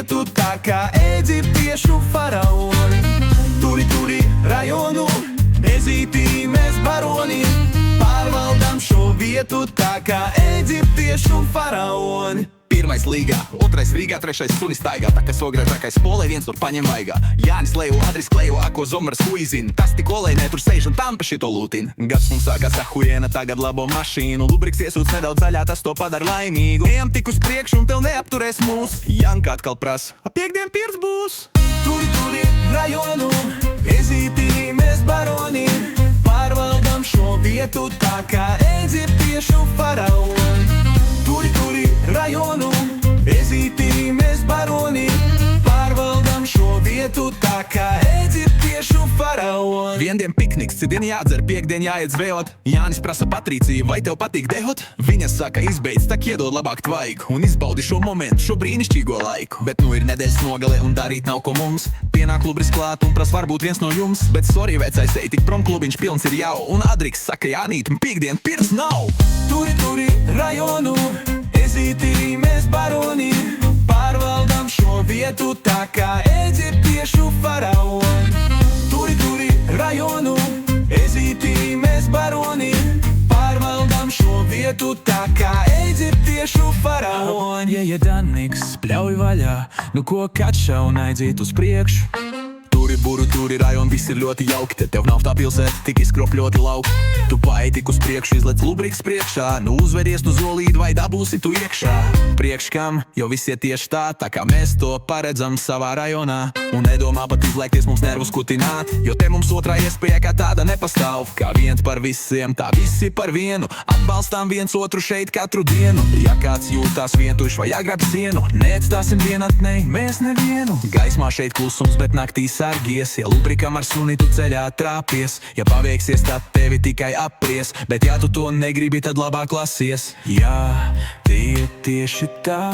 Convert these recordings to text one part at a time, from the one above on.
vietu tā kā eģiptiešu faraoni. Turi rajonu, ezītī mēs baroni, pārvaldam šo vietu tā kā eģiptiešu faraoni. Pirmais līgā, otrais Rīgā, trešais sunis staigā. Tā kā sogra trakais polē, viens tur paņem vaigā. Jānis lejo, Adris klejo, ako zomars huizina. Tas tik olēnē tur sēž un tam pa šito lūtin. Gads mums sākās ahujiena, tagad labo mašīnu. Lubriks iesūc nedaudz zaļā, tas to padara laimīgu. Ejam tik uz priekšu un tev neapturēs mūs. Janka atkal prasa, piekdien pirts būs. Turi rajonu, ezītī mēs baroni, pārvaldam šo vietu tā kā eģiptiešu faraoni. Turi rajonu, ezītī mēs baroni, pārvaldam šo vietu tā kā eģiptiešu faraoni. Viendien pikniks, citdien jādzer, piekdien jāiet zvejot. Jānis prasa Patrīciju, vai tev patīk dehot? Viņa saka, izbeidz, tak iedod labāk tvaiku un izbaudi šo momentu, šo brīnišķīgo laiku. Bet nu ir nedēļas nogale un darīt nav ko mums. Pienāk Lubris klāt un pras varbūt viens no jums. Bet sorry vecais, ej, tik prom klubiņš pilns ir jau. Un Adriks saka, Jānīt, piekdien pirts nav. Turi rajonu, ezītī mēs baroni, pārvaldam šo vietu tā kā eģiptiešu faraoni. Turi rajonu, ezītī mēs baroni, pārvaldam šo vietu tā kā eģiptiešu faraoni. Ja Daniks pļauj vaļā, nu ko kača un aiziet uz priekšu. Turi rajon, viss ir ļoti jauki. Te tev nav tā pilsēta, tik izkropļoti lauki. Tu paej tik uz priekšu, izlec Lubriks priekšā. Nu uzvedies tu zolīdi vai dabūsi tu iekšā. Priekš kam, jo viss ir tieši tā kā mēs to paredzam savā rajonā. Un nedomā pat izlaikties mums nervus kutināt, jo te mums otrā iespēja kā tāda nepastāv. Kā viens par visiem, tā visi par vienu. Atbalstām viens otru šeit katru dienu. Ja kāds jūtās vientuļš vai agrāk sienu, neatstāsim vienatnei, mēs nevienu. Gaismā šeit klusums, bet naktī sargies. Ja Lubrikam ar suni tu ceļā trāpies, ja paveiksies, tad tevi tikai apries. Bet ja tu to negribi, tad labāk lasies. Jā, tie tieši tā,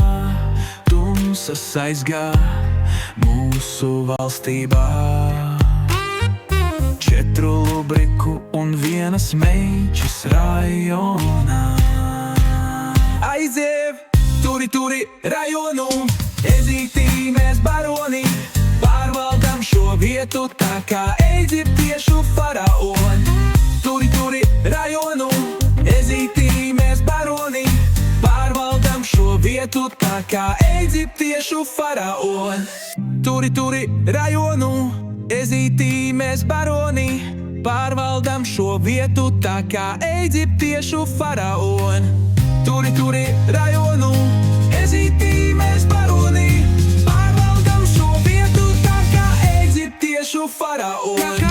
tumsas aizgā mūsu valstībā. 4 Lubriku un vienas meičas rajonā. Aiziev, turi rajonu, ezītī mēs baroni, pārvaldam šo vietu tā kā eģiptiešu faraoni. Turi rajonu, ezītī mēs baroni, pārvaldam šo vietu tā kā eģiptiešu faraoni. Turi rajonu, ezītī mēs baroni, pārvaldam šo vietu tā kā eģiptiešu faraoni. Turi rajonu, ezītī mēs baroni, pārvaldam šo vietu tā kā eģiptiešu faraoni.